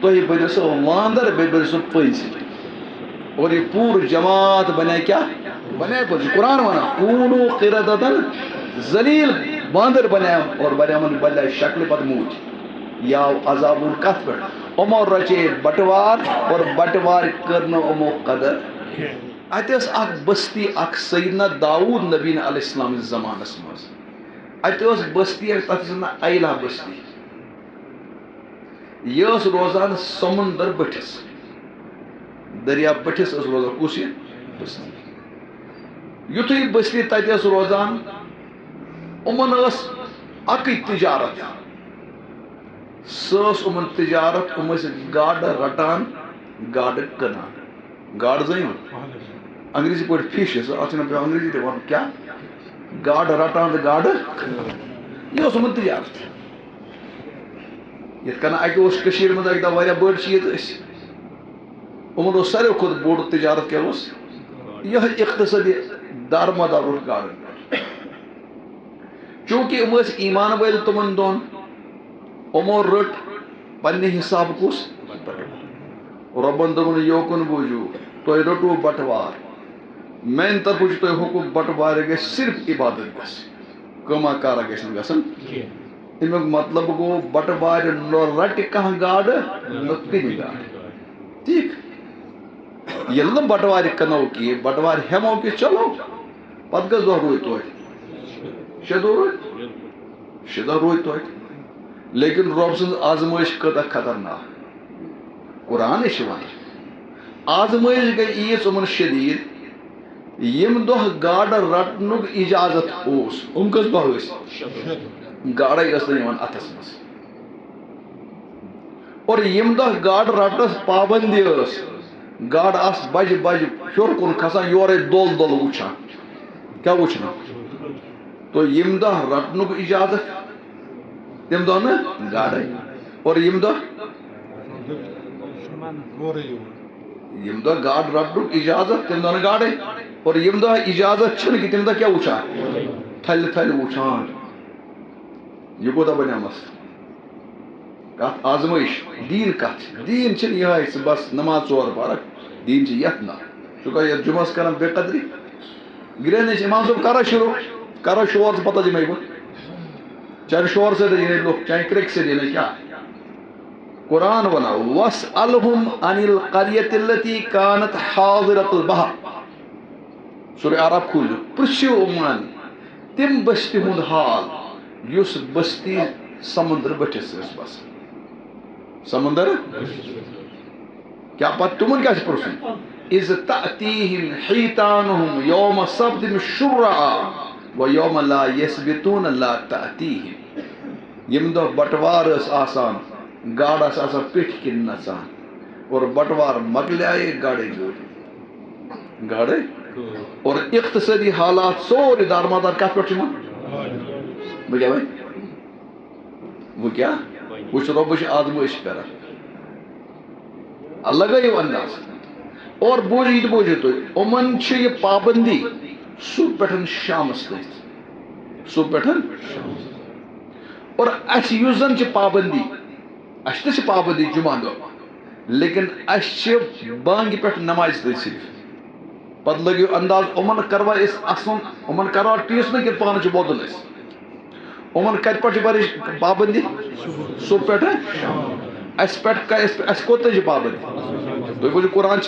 تھی بنو سو واندر بی بنو سو پز اور یہ پور جماعت بنے کیا بنے پز قرآن ونا کونو قردتن ذلیل باندر بنے اور بنے من بلے شکل پت موت یا عذاب کت پہ امو رچے بٹوار اور بٹوار کرنا امو قدر اتس اخ بستی اخ سیدنا داؤد نبی علیہ السلام زمانس مز اتس بستی تک ایلا بستی یہ روزان سمندر بٹھس دریا بٹھس روزان کس یہ بستی یتھے بستی تت روزان امن اکی تجارت سس امن تجارت گاڈ رٹان گاڈ کنان گاڈ زین انگریزی پہ فش اتنا پہ انگریزی تہ ون کیا گاڈ رٹان تو گاڈ یہ امن تجارت یت کن اکہ مز اکہ دہ بڑ چیز امن ساروی کھت بوڑ تجارت کیا یہ اقتصادی دارمدار گاڈن چونکہ ایمان ول تمن دون امو رٹ پنہ حساب کس ربن دن یوکن بوجو تھی رٹو بٹوار میان طرف تھی حکم بٹوار گھر صرف عبادت گھس کما کارا گھن گھن امیک مطلب گو بٹوار رٹ کھانا گاڈ کن گاڈ ٹھیک یل نا بٹوار کنو کی بٹوار ہمو کہ چلو پتہ کس دہ روز توتہ 6 دہ روز 6 دہ روز توتہ لیکن رب سن آزمائش کتا خطرناک قرآن ون آزمائش گئی ایس امن شدید یم دہ گاڈ رٹنک اجازت اس کس دہ گاڑے اتھس مز اور یم دہ گاڈ رٹنس پابندی گاڈ آس بج بج ہور کن کھسان یورے دول دول وچھان کیا وچھنا تو یم دہ رٹنک اجازت تم دہ نا گاڑے اور یم دہ گاڈ رٹنک اجازت تم دہ نا گاڑے اور یم دہ اجازت چھن کہ تم دہ کیا وچھان تھل تھل وچھان یہ کوتا بنے مس کت آزمائش دین کت دین چھ یہ بس نماز 4 پارک دین چھ یت نا چکا یہ جمعہ کران بے قدری گرین امام صاحب کرا شروع کرا شور سے پتہ دمے بہ چاہے شور سے دے لوگ چاہے کرک سے دے کیا قرآن ونا وَاسْأَلْهُمْ عَنِ الْقَرْيَةِ الَّتِي كَانَتْ حَاضِرَةَ الْبَحْرِ سورہ عرب کھول پرشو مان تم بستی ہند حال یس بستی سمندر بٹھس بس سمندر کیا پتہ تمن کیا پرسن اِذْ تَأْتِيهِمْ حِيتَانُهُمْ يَوْمَ صَبْدِمْ شُرَّعَا وَيَوْمَ لَا يَسْبِتُونَ لَا تَأْتِيهِمْ یم دہ بٹوار آسان گاڑ آسان پیٹھ کن نژان اور بٹوار مکلیے گاڑے گوڑ گاڑے اور اقتصادی حالات سوری دارمدار کت پہ وہ کیا بھائی وہ کیا وہ رب آزمائش کران اللہ گئی انداز اور بوجھ بوجھو تھی امن یہ پابندی صبح پہ شامس تک صبح پہ اور اس زن پابندی اس تہ پابندی جمعہ دہ لیکن اس بانگ پہ نماز تھی صرف پتہ لگو انداز امن کروا اصل امن کروا ٹیس نا کہ پان بودن امن کت پہ پابندی صبح پہ اس پہ اس کوت پابندی تھی بوجھو قرآن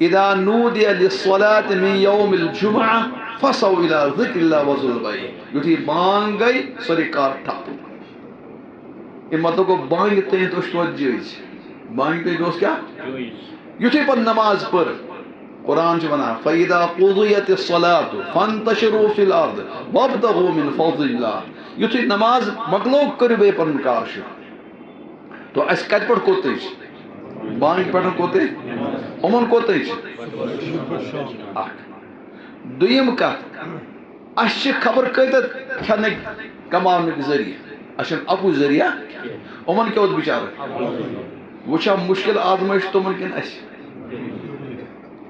اذا نودی للصلاة من یوم الجمعہ فصو الى ذکر اللہ وذو البیع یتھی بانگ گئی سوری کار ٹھپ یہ مطلب کو بانگ تین تو توت جائز بانگ تین دوست کیا یتھی پر نماز پر قرآن ونا فَإِذَا قُضِيَتِ الصَّلَاةُ فَانْتَشِرُوا فِي الْأَرْضِ وَابْتَغُوا مِنْ فَضْلِ اللَّهِ یتھی نماز مکلو کرو بے پن کار تو اس کت پہ کوت بانگ پہ کوت امن کوت دم کت اس خبر کتت کھن کمان ذریعہ اچھا اکو ذریعہ امن کیا بچار وچھا مشکل آزمائش تمن کن اس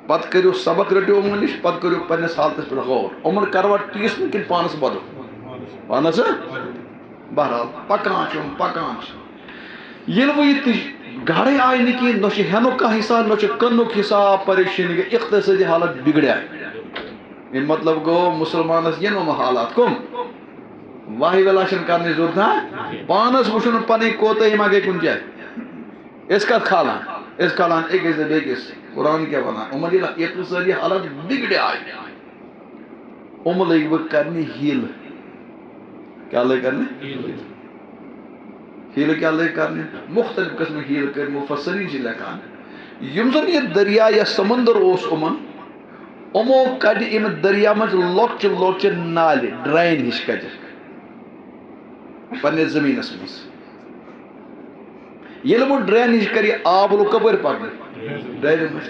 پتہ کرو سبق رٹو امن نش پتہ کرو پنس حالتس پہ غور امن کروا ٹیس نا کن پانس بدل پانس بہرحال پکان یل وہ گاڑے آئی نا کہ نہ ہینک کا حساب نہ کنک حساب پریشانی گئی اقتصادی حالت بگڑیا یہ مطلب گو مسلمانس یم حالات کم واہی ولاشن کرنے ضرورت نا پانس وچن پنی کوتاہی ما گئی کن جائے اس کا کھالان ایکس بیکس قرآن کیا بنا عمر اقتصادی حالت بگڑے آئی لگ وہ کرنی ہیل کیا لگ کرنے ہیل کیا لگ کرنے مختلف قسم ہیل کر مفسرین سے لکھان یم زن یہ دریا یا سمندر اس امو کڑ ام دریا مز لۄکچہِ لۄکچہِ نالہِ ڈرین ہش کڑک پنس زمینس مز ییٚلہِ وہ ڈرین ہش کر آب لوگ کپر پکن ڈرین مز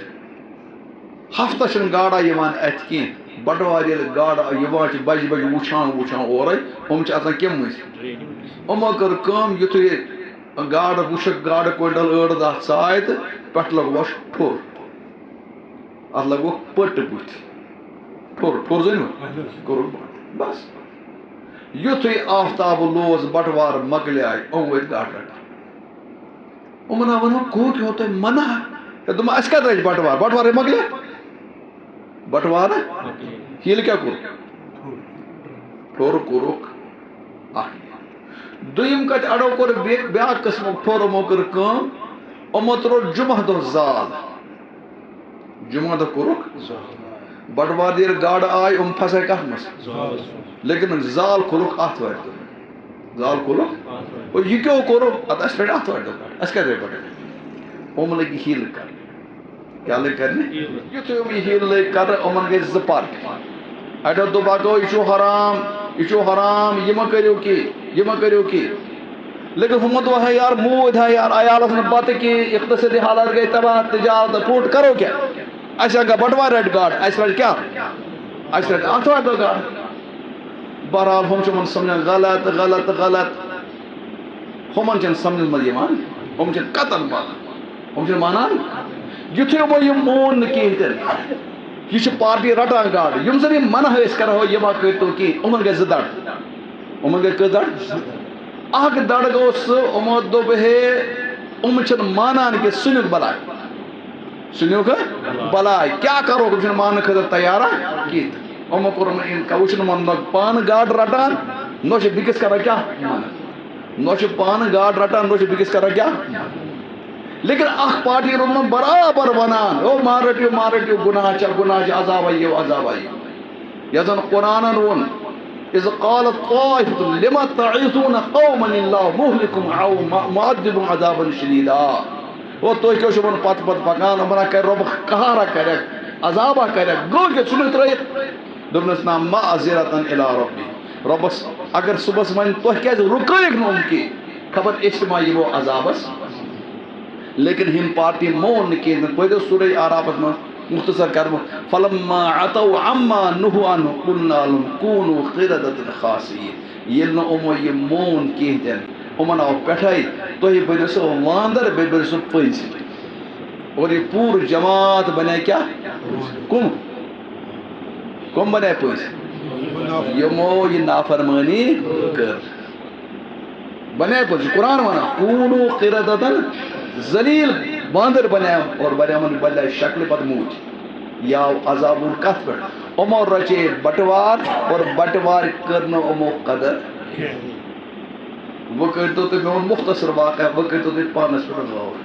ہفتہ چھنہٕ گاڑا یوان اتھ کینٛہہ بٹوار ییٚلہِ گاڑا یوان بجہِ بجہِ وٕچھان اورے چھِ آسان کم مز یِمو کٔر کٲم یُتھُے گاڑ وٕچھکھ گاڑٕ کوینٹل 8-10 ژاے تہٕ پٮ۪ٹھٕ لوگوس ٹھوٚر اتھ لگوکھ پٔٹ بُتھِ ٹھوٚر زٲنِوٕ کوٚرُکھ بس یُتھُے آفتاب لوز بٹوار مۄکلیاے ؤتھۍ گاڑٕ رٹان یِمن آو ونُن گوٚو کیٛاہ تۄہہِ منع دوٚپُن اَسہِ کتہِ رچہِ بٹوارے مۄکلے بٹوار ہیٖل کیٛاہ کوٚر ٹھوٚر کوٚرُکھ اکھ دوٚیِم کتہِ اڑو کوٚر بیٛاکھ قٕسمُک ٹھوٚر یِمو کٔر کٲم یِمو ترٛوو جمعہ دۄہ زال جمعہ دۄہ کوٚرُکھ بٹوار ییٚلہِ گاڑٕ آے پھسے کتھ منٛز لیکن زال کھولُکھ آتھوارِ دۄہ زال کھولُکھ یہِ کیٛاہ کوٚرُکھ ادٕ اَسہِ رٹہِ آتھوارِ دۄہ اَسہِ کتہِ رٹہِ لٔگۍ ہیٖل کرنہِ کیٛاہ لٔگۍ کرنہِ یُتھُے یہِ ہیٖل لٔگۍ کرنہِ یِمن گٔے 2 پارٹی اڑیو دوٚپکھ یہِ چھُ حرام یہِ مہ کٔرِو کینٛہہ لیکن ہُمو دوٚپ ہے یار موٗدۍ ہے یار عیالس نہٕ بتہٕ کینٛہہ اقتصٲدی حالات گٔے تباہ تجارت پھُٹ کرو کیٛاہ اَسہِ اگر بٹوارِ رٹہِ گاڑٕ اَسہِ رٹہِ کیٛاہ اَسہِ رٹہِ آتھوارِ دۄہ گاڑٕ بہرحال ہُم چھِ یِمن سمجھان غلط ہُمن چھنہٕ سمجھس منٛز یِوان ہُم چھِ قطن مانان ہُم چھِنہٕ مانان یُتھُے یِمو یہِ مون نہٕ کِہیٖنۍ تہِ نہٕ یہ چھِ پارٹی رٹان گاڑٕ یم زن یہ منع ٲسۍ کران یہِ ما کٔرتو کینٛہہ یِمن گٔے 2 دڑ یِمن گٔے کٔژ دڑ اکھ دڑ گوٚو سُہ یِمو دوٚپ ہے یِم چھِنہٕ مانان کہِ سُنیُک بلاے کیٛاہ کرو یِم چھِنہٕ ماننہٕ خٲطرٕ تیارا کینٛہہ تہٕ یِمو کوٚر وٕچھُن یِمن پانہٕ گاڑٕ رٹان نہ چھِ بیٚکِس کران کیٛاہ نہ چھِ پانہٕ گاڑٕ رٹان نہ چھِ بیٚکِس کران کیٛاہ لیکن اکھ پارٹی روٗد نہٕ برابر ونان ما رٔٹِو گُناہ چھِ عذابہ یِیو یتھ زن قرآنن ووٚن اذ قالت طائفة لم تعظون قوما الله مهلكهم او معذبهم عذابا شديدا تُہۍ کیٛاہ چھِو یِمن پتہٕ پکان یِمن کرِ رۄب قہارا کرکھ عذابہ کرکھ گوٚو کیٛاہ ژھٕنِو ترٲیِتھ دوٚپنس نا معذرة الى ربی رۄبس اگر صبحس وۄنۍ تُہۍ کیٛازِ رُکٲیِکھ نہٕ کینٛہہ خبر أسۍ ما یِمو عذابس لیکن ہم پارٹی مون نہٕ کینٛہہ پٔرِو سورہ آرافس منٛز مختصر کرمو فلما عتوا عما نهوا عنه قلنا لهم كونوا قردة خاسئين ییٚلہِ نہٕ یِمو یہِ مون کینٛہہ تہِ نہٕ یِمن آو پٮ۪ٹھے تُہۍ بٔنِو سُہ واندر بیٚیہِ بٔنِو سُہ پٔنٛزۍ اور یہِ پوٗرٕ جماعت بنے کیٛاہ کم بنے پٔنٛزۍ یِمو یہِ نافرمٲنی کٔر بنے پٔنٛزۍ قرآن ونان کوٗنوٗ قردة ذلیل باندر بنیا اور بنیامن بلے شکل پت موج یا عذاب کت پہ یمو رچے بٹوار اور بٹوار کرنو یمو قدر وہ کرتو تو میون مختصر واقعہ وہ کرتو تو پانس پہ غور